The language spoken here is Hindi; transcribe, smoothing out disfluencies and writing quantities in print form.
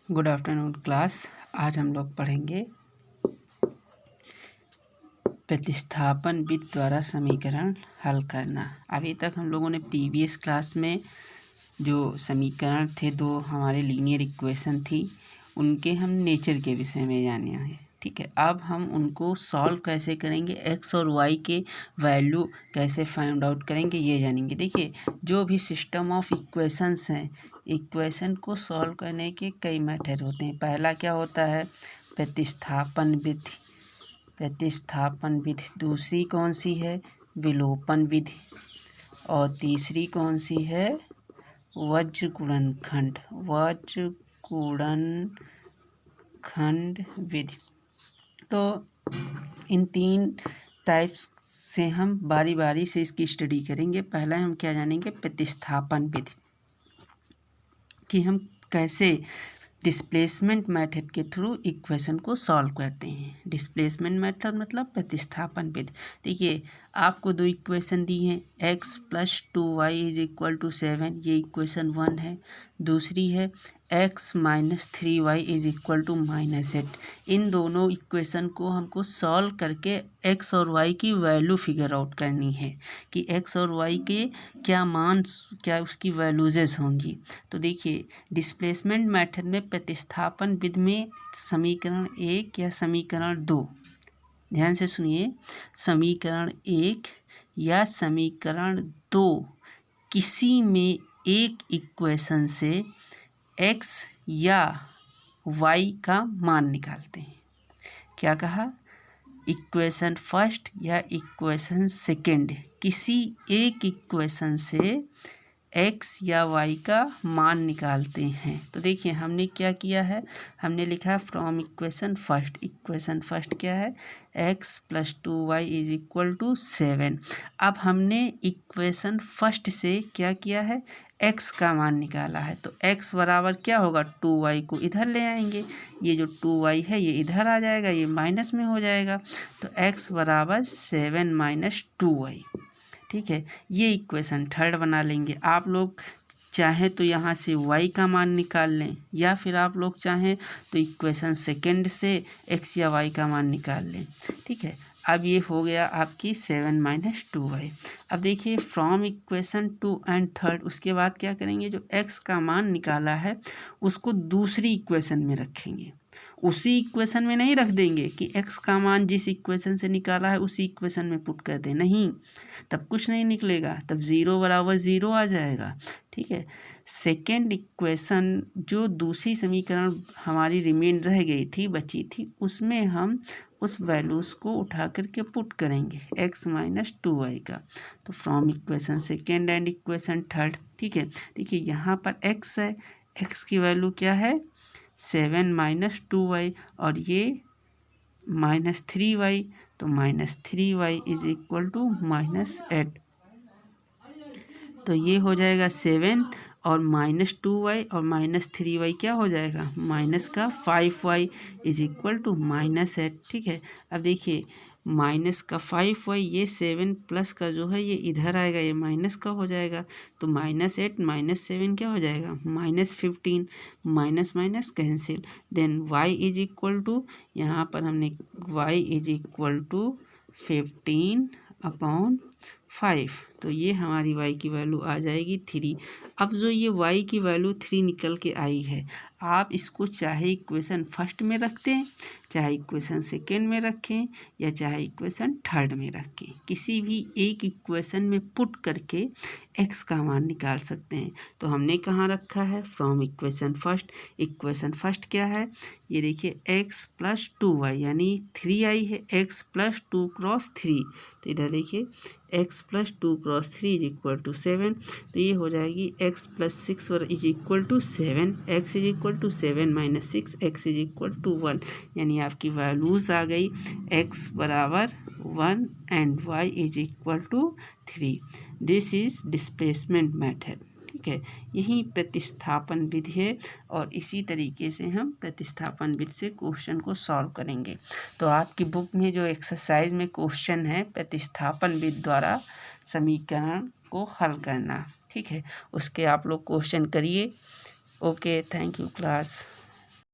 Good afternoon class. आज हम लोग पढ़ेंगे प्रतिस्थापन विधि द्वारा समीकरण हल करना। अभी तक हम लोगों ने प्रीवियस क्लास में जो समीकरण थे, दो हमारे लीनियर इक्वेशन थी, उनके हम नेचर के विषय में जाने हैं। ठीक है, अब हम उनको सॉल्व कैसे करेंगे, एक्स और वाई के वैल्यू कैसे फाइंड आउट करेंगे, ये जानेंगे। देखिए, जो भी सिस्टम ऑफ इक्वेशंस हैं, इक्वेशन को सॉल्व करने के कई मेथड होते हैं। पहला क्या होता है, प्रतिस्थापन विधि। प्रतिस्थापन विधि। दूसरी कौन सी है, विलोपन विधि। और तीसरी कौन सी है, वज्र गुणनखंड। वज्र गुणनखंड विधि। तो इन तीन टाइप्स से हम बारी बारी से इसकी स्टडी करेंगे। पहला हम क्या जानेंगे, प्रतिस्थापन विधि, कि हम कैसे डिस्प्लेसमेंट मेथड के थ्रू इक्वेशन को सॉल्व करते हैं। डिस्प्लेसमेंट मेथड मतलब प्रतिस्थापन विधि। देखिए, आपको दो इक्वेशन दी हैं, x + 2y = 7, ये इक्वेशन 1 है। दूसरी है x - 3y = -8। इन दोनों इक्वेशन को हमको सॉल्व करके x और y की वैल्यू फिगर आउट करनी है कि x और y के क्या मान, क्या उसकी वैल्यूजेस होंगी। तो देखिए, डिस्प्लेसमेंट मेथड में प्रतिस्थापन विधि में समीकरण 1 या समीकरण 2, ध्यान से सुनिए, समीकरण 1 या समीकरण 2 किसी में एक इक्वेशन से x या y का मान निकालते हैं। क्या कहा, इक्वेशन फर्स्ट या इक्वेशन सेकेंड, किसी एक इक्वेशन से x या y का मान निकालते हैं। तो देखिए, हमने क्या किया है, हमने लिखा है from equation first. Equation first क्या है, x + 2y = 7। अब हमने इक्वेशन फर्स्ट से क्या किया है, x का मान निकाला है। तो x बराबर क्या होगा, 2y को इधर ले आएंगे, ये जो 2y है ये इधर आ जाएगा, ये माइनस में हो जाएगा। तो x बराबर 7 - 2y। ठीक है, ये इक्वेशन थर्ड बना लेंगे। आप लोग चाहें तो यहाँ से y का मान निकाल लें, या फिर आप लोग चाहें तो इक्वेशन सेकेंड से x या y का मान निकाल लें। ठीक है, अब ये हो गया आपकी 7 - 2y। अब देखिए, फ्रॉम इक्वेशन 2 एंड थर्ड, उसके बाद क्या करेंगे, जो x का मान निकाला है उसको दूसरी इक्वेशन में रखेंगे। उसी इक्वेशन में नहीं रख देंगे कि x का मान जिस इक्वेशन से निकाला है उसी इक्वेशन में पुट कर दें, नहीं, तब कुछ नहीं निकलेगा, तब 0 बराबर 0 आ जाएगा। ठीक है, सेकेंड इक्वेशन जो दूसरी समीकरण हमारी रिमेन रह गई थी, बची थी, उसमें हम उस वैल्यूज़ को उठा करके पुट करेंगे x - 2y का। तो from equation second and equation third. ठीक है, देखिए यहाँ पर x है, x की वैल्यू क्या है, 7 - 2y, और ये -3y, तो -3y = -8। तो ये हो जाएगा 7 और -2y और -3y क्या हो जाएगा, माइनस का 5y = -8। ठीक है, अब देखिए, माइनस का 5y, ये 7 प्लस का जो है ये इधर आएगा, ये माइनस का हो जाएगा। तो -8 - 7 क्या हो जाएगा, -15, minus minus cancel. Then y = यहाँ पर हमने y = 15/5, तो ये हमारी y की वैल्यू आ जाएगी 3। अब जो ये y की वैल्यू 3 निकल के आई है, आप इसको चाहे इक्वेशन फर्स्ट में रखते हैं, चाहे इक्वेशन सेकेंड में रखें, या चाहे इक्वेशन थर्ड में रखें, किसी भी एक इक्वेशन में पुट करके x का मान निकाल सकते हैं। तो हमने कहाँ रखा है, from equation first. Equation first क्या है, ये देखिए, x + 2y यानी 3i है, x + 2 × 3, तो इधर देखिए x + 2 × 3 = 7। तो ये हो जाएगी x + 6 = 7, x = 7 - 6, x = 1, यानी आपकी वैल्यूज़ आ गई, x बराबर 1 and y = 3। This is displacement method. ठीक है, यही प्रतिस्थापन विधि है, और इसी तरीके से हम प्रतिस्थापन विधि से क्वेश्चन को सॉल्व करेंगे। तो आपकी बुक में जो एक्सरसाइज में क्वेश्चन है, प्रतिस्थापन विधि द्वारा समीकरण को हल करना, ठीक है, उसके आप लोग क्वेश्चन करिए। Okay, thank you class.